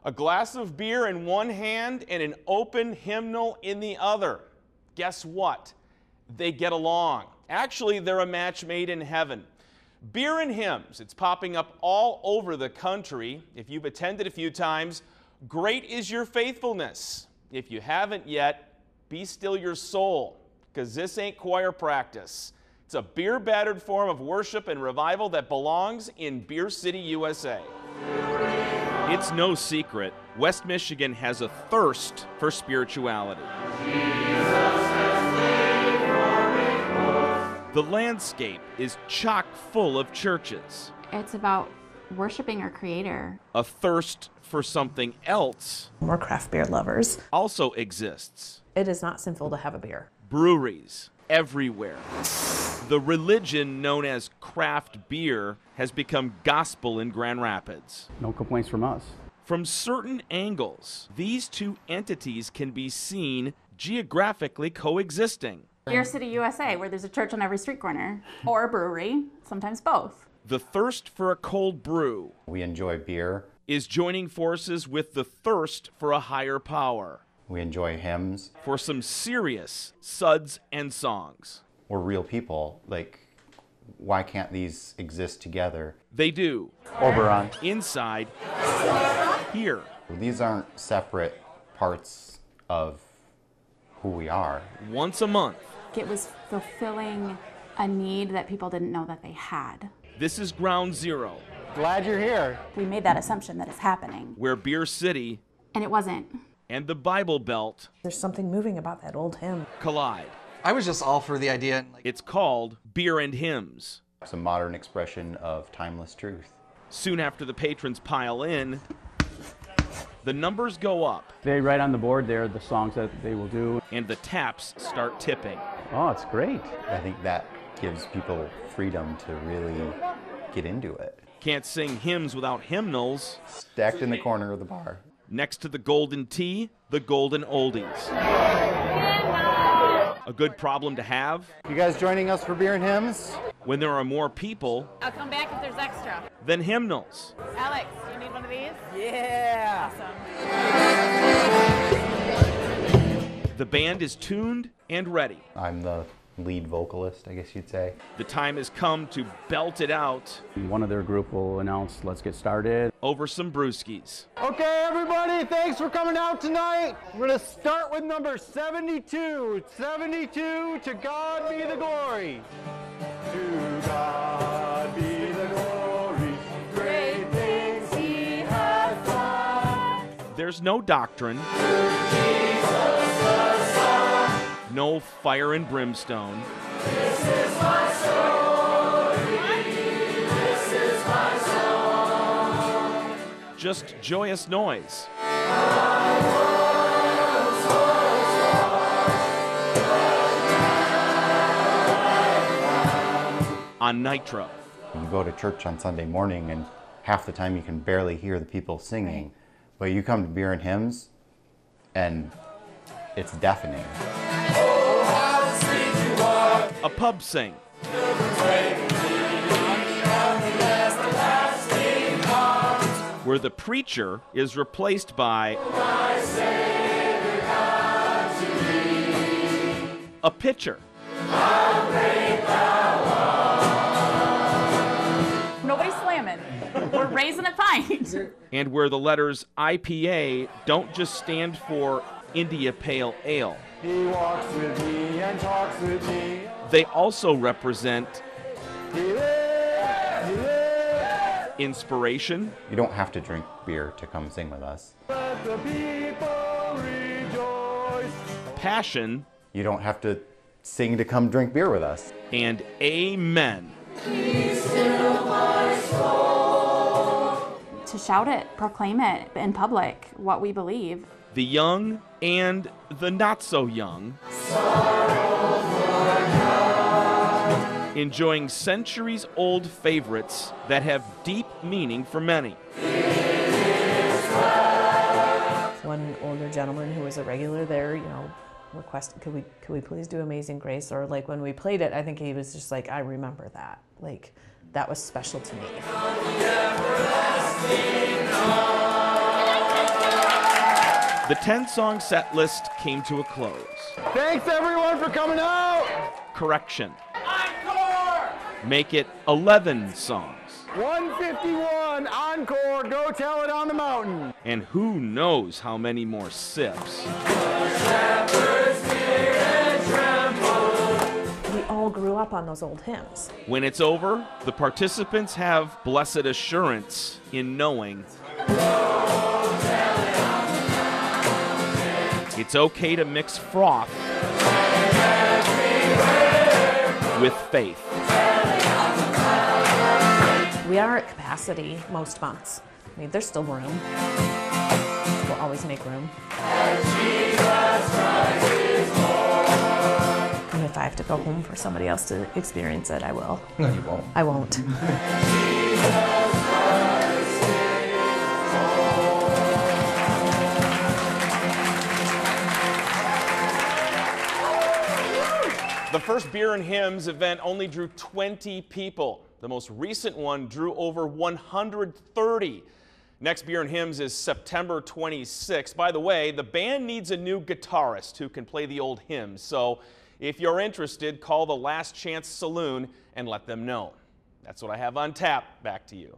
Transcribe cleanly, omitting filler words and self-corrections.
A glass of beer in one hand and an open hymnal in the other. Guess what? They get along. Actually, they're a match made in heaven. Beer and hymns, it's popping up all over the country. If you've attended a few times, great is your faithfulness. If you haven't yet, be still your soul, because this ain't choir practice. It's a beer-battered form of worship and revival that belongs in Beer City, USA. It's no secret, West Michigan has a thirst for spirituality. The landscape is chock full of churches. It's about worshiping our Creator. A thirst for something else. More craft beer lovers. Also exists. It is not sinful to have a beer. Breweries everywhere. The religion known as craft beer has become gospel in Grand Rapids. No complaints from us. From certain angles, these two entities can be seen geographically coexisting. Beer City, USA, where there's a church on every street corner, or a brewery, sometimes both. The thirst for a cold brew. We enjoy beer. Is joining forces with the thirst for a higher power. We enjoy hymns. For some serious suds and songs. We're real people. Like, why can't these exist together? They do. Oberon. Inside, here. These aren't separate parts of who we are. Once a month. It was fulfilling a need that people didn't know that they had. This is ground zero. Glad you're here. We made that assumption that it's happening. Where Beer City And it wasn't. and the Bible Belt There's something moving about that old hymn. collide. I was just all for the idea. It's called Beer and Hymns. It's a modern expression of timeless truth. Soon after the patrons pile in, the numbers go up. They write on the board there the songs that they will do. And the taps start tipping. Oh, it's great. I think that gives people freedom to really get into it. Can't sing hymns without hymnals. Stacked in the corner of the bar. Next to the golden tea, the golden oldies. A good problem to have. You guys joining us for beer and hymns? When there are more people I'll come back if there's extra. than hymnals. Alex, do you need one of these? Yeah. Awesome. The band is tuned and ready. I'm the lead vocalist, I guess you'd say. The time has come to belt it out One of their group will announce, let's get started. over some brewskis. Okay, everybody, thanks for coming out tonight. We're going to start with number 72. 72, To God Be the Glory. To God be the glory, great things He has done. There's no doctrine, no fire and brimstone. This is my story. This is my song. Just joyous noise. On Nitro. You go to church on Sunday morning and half the time you can barely hear the people singing. But you come to Beer and Hymns and it's deafening. A pub sing. Where the preacher is replaced by a pitcher. Nobody's slamming. We're raising a pint. And where the letters IPA don't just stand for India Pale Ale. He walks with me and talks with me. They also represent inspiration. You don't have to drink beer to come sing with us. Let the people rejoice. Passion. You don't have to sing to come drink beer with us. And amen. To shout it, proclaim it in public, what we believe. The young and the not so young. Enjoying centuries-old favorites that have deep meaning for many. One older gentleman who was a regular there, requested, could we please do Amazing Grace? Or like when we played it, I think he was just like, I remember that. Like, that was special to me. The 10-song set list came to a close. Thanks everyone for coming out. Correction. Encore! Make it 11 songs. 151, encore, go tell it on the mountain. And who knows how many more sips. We all grew up on those old hymns. When it's over, the participants have blessed assurance in knowing it's okay to mix froth with faith. We are at capacity most months. I mean, there's still room. We'll always make room. And if I have to go home for somebody else to experience it, I will. No, you won't. I won't. The first Beer and Hymns event only drew 20 people. The most recent one drew over 130. Next Beer and Hymns is September 26th. By the way, the band needs a new guitarist who can play the old hymns. So if you're interested, call the Last Chance Saloon and let them know. That's what I have on tap. Back to you.